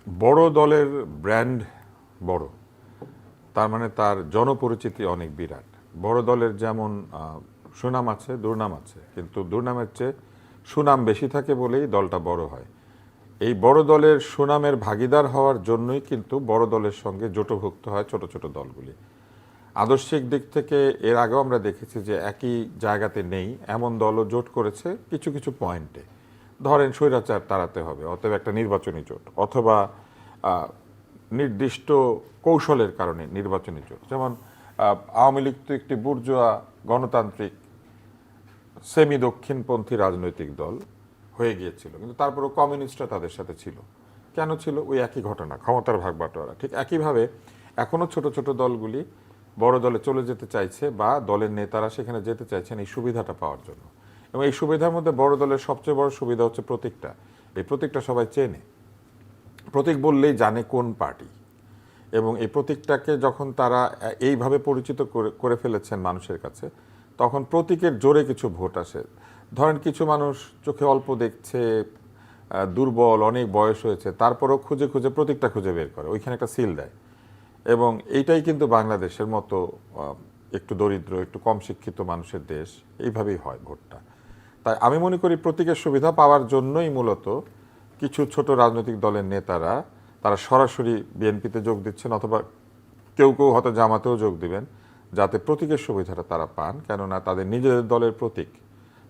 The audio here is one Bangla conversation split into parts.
বড় দলের ব্র্যান্ড বড়, তার মানে তার জনপরিচিতি অনেক বিরাট। বড় দলের যেমন সুনাম আছে, দুর্নাম আছে, কিন্তু দুর্নামের চেয়ে সুনাম বেশি থাকে বলেই দলটা বড় হয়। এই বড় দলের সুনামের ভাগিদার হওয়ার জন্যই কিন্তু বড় দলের সঙ্গে জোটভুক্ত হয় ছোট ছোট দলগুলি। আদর্শিক দিক থেকে এর আগেও আমরা দেখেছি যে একই জায়গাতে নেই এমন দলও জোট করেছে কিছু কিছু পয়েন্টে। ধরেন স্বৈরাচার তাড়াতে হবে, অতএব একটা নির্বাচনী জোট, অথবা নির্দিষ্ট কৌশলের কারণে নির্বাচনী জোট। যেমন আওয়ামী লীগ তো একটি বুর্জোয়া গণতান্ত্রিক সেমি দক্ষিণপন্থী রাজনৈতিক দল হয়ে গিয়েছিল, কিন্তু তারপরেও কমিউনিস্টরা তাদের সাথে ছিল। কেন ছিল? ওই একই ঘটনা, ক্ষমতার ভাগ বাটোয়ারা। ঠিক একইভাবে এখনও ছোট ছোট দলগুলি বড় দলে চলে যেতে চাইছে, বা দলের নেতারা সেখানে যেতে চাইছেন এই সুবিধাটা পাওয়ার জন্য। এবং এই সুবিধার মধ্যে বড় দলের সবচেয়ে বড় সুবিধা হচ্ছে প্রতীকটা। এই প্রতীকটা সবাই চেনে, প্রতীক বললেই জানে কোন পার্টি। এবং এই প্রতীকটাকে যখন তারা এইভাবে পরিচিত করে ফেলেছেন মানুষের কাছে, তখন প্রতীকের জোরে কিছু ভোট আসে। ধরেন কিছু মানুষ চোখে অল্প দেখছে, দুর্বল, অনেক বয়স হয়েছে, তারপরেও খুঁজে খুঁজে প্রতীকটা খুঁজে বের করে, ওইখানে একটা সিল দেয়। এবং এইটাই কিন্তু বাংলাদেশের মতো একটু দরিদ্র, একটু কম শিক্ষিত মানুষের দেশ, এইভাবেই হয় ভোটটা। তাই আমি মনে করি প্রতীকের সুবিধা পাওয়ার জন্যই মূলত কিছু ছোট রাজনৈতিক দলের নেতারা তারা সরাসরি বিএনপিতে যোগ দিচ্ছেন, অথবা কেউ কেউ হয়তো জামাতেও যোগ দিবেন, যাতে প্রতীকের সুবিধাটা তারা পান। কেননা তাদের নিজেদের দলের প্রতীক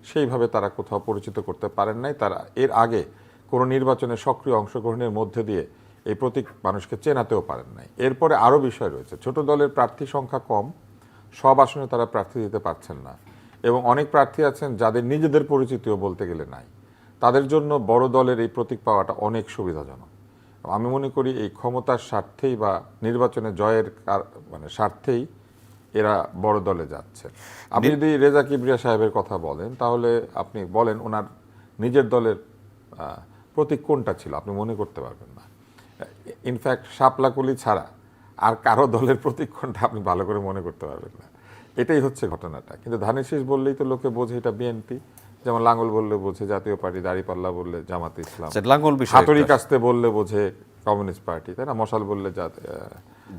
সেইভাবে তারা কোথাও পরিচিত করতে পারেন নাই। তারা এর আগে কোনো নির্বাচনে সক্রিয় অংশগ্রহণের মধ্যে দিয়ে এই প্রতীক মানুষকে চেনাতেও পারেন নাই। এরপরে আরও বিষয় রয়েছে, ছোট দলের প্রার্থী সংখ্যা কম, সব আসনে তারা প্রার্থী দিতে পারছেন না, এবং অনেক প্রার্থী আছেন যাদের নিজেদের পরিচিতিও বলতে গেলে নাই। তাদের জন্য বড় দলের এই প্রতীক পাওয়াটা অনেক সুবিধাজনক। আমি মনে করি এই ক্ষমতার স্বার্থেই বা নির্বাচনে জয়ের মানে স্বার্থেই এরা বড় দলে যাচ্ছে। আপনি যদি রেজা কিবরিয়া সাহেবের কথা বলেন, তাহলে আপনি বলেন ওনার নিজের দলের প্রতীক কোনটা ছিল, আপনি মনে করতে পারবেন না। ইনফ্যাক্ট শাপলাকলি ছাড়া আর কারো দলের প্রতীক কোনটা আপনি ভালো করে মনে করতে পারবেন না। এটাই হচ্ছে ঘটনাটা। কিন্তু ধানের শীষ বললেই তো লোকে বোঝে এটা বিএনপি, যেমন লাঙ্গল বললে বোঝে জাতীয় পার্টি, দাঁড়িপাল্লা বললে জামাতে ইসলাম, হাতুড়ি কাস্তে বললে বোঝে কমিউনিস্ট পার্টি, তাই না, মশাল বললে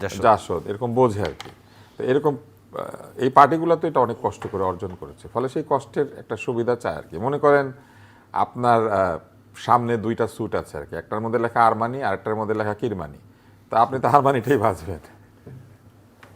জাসদ, এরকম বোঝে আর কি। তো এরকম এই পার্টিগুলো তো এটা অনেক কষ্ট করে অর্জন করেছে, ফলে সেই কষ্টের একটা সুবিধা চায় আর কি। মনে করেন আপনার সামনে দুইটা স্যুট আছে আর কি, একটার মধ্যে লেখা আরমানি আর একটার মধ্যে লেখা কিরমানি, তা আপনি তো আরমানিটাই বাঁচবেন।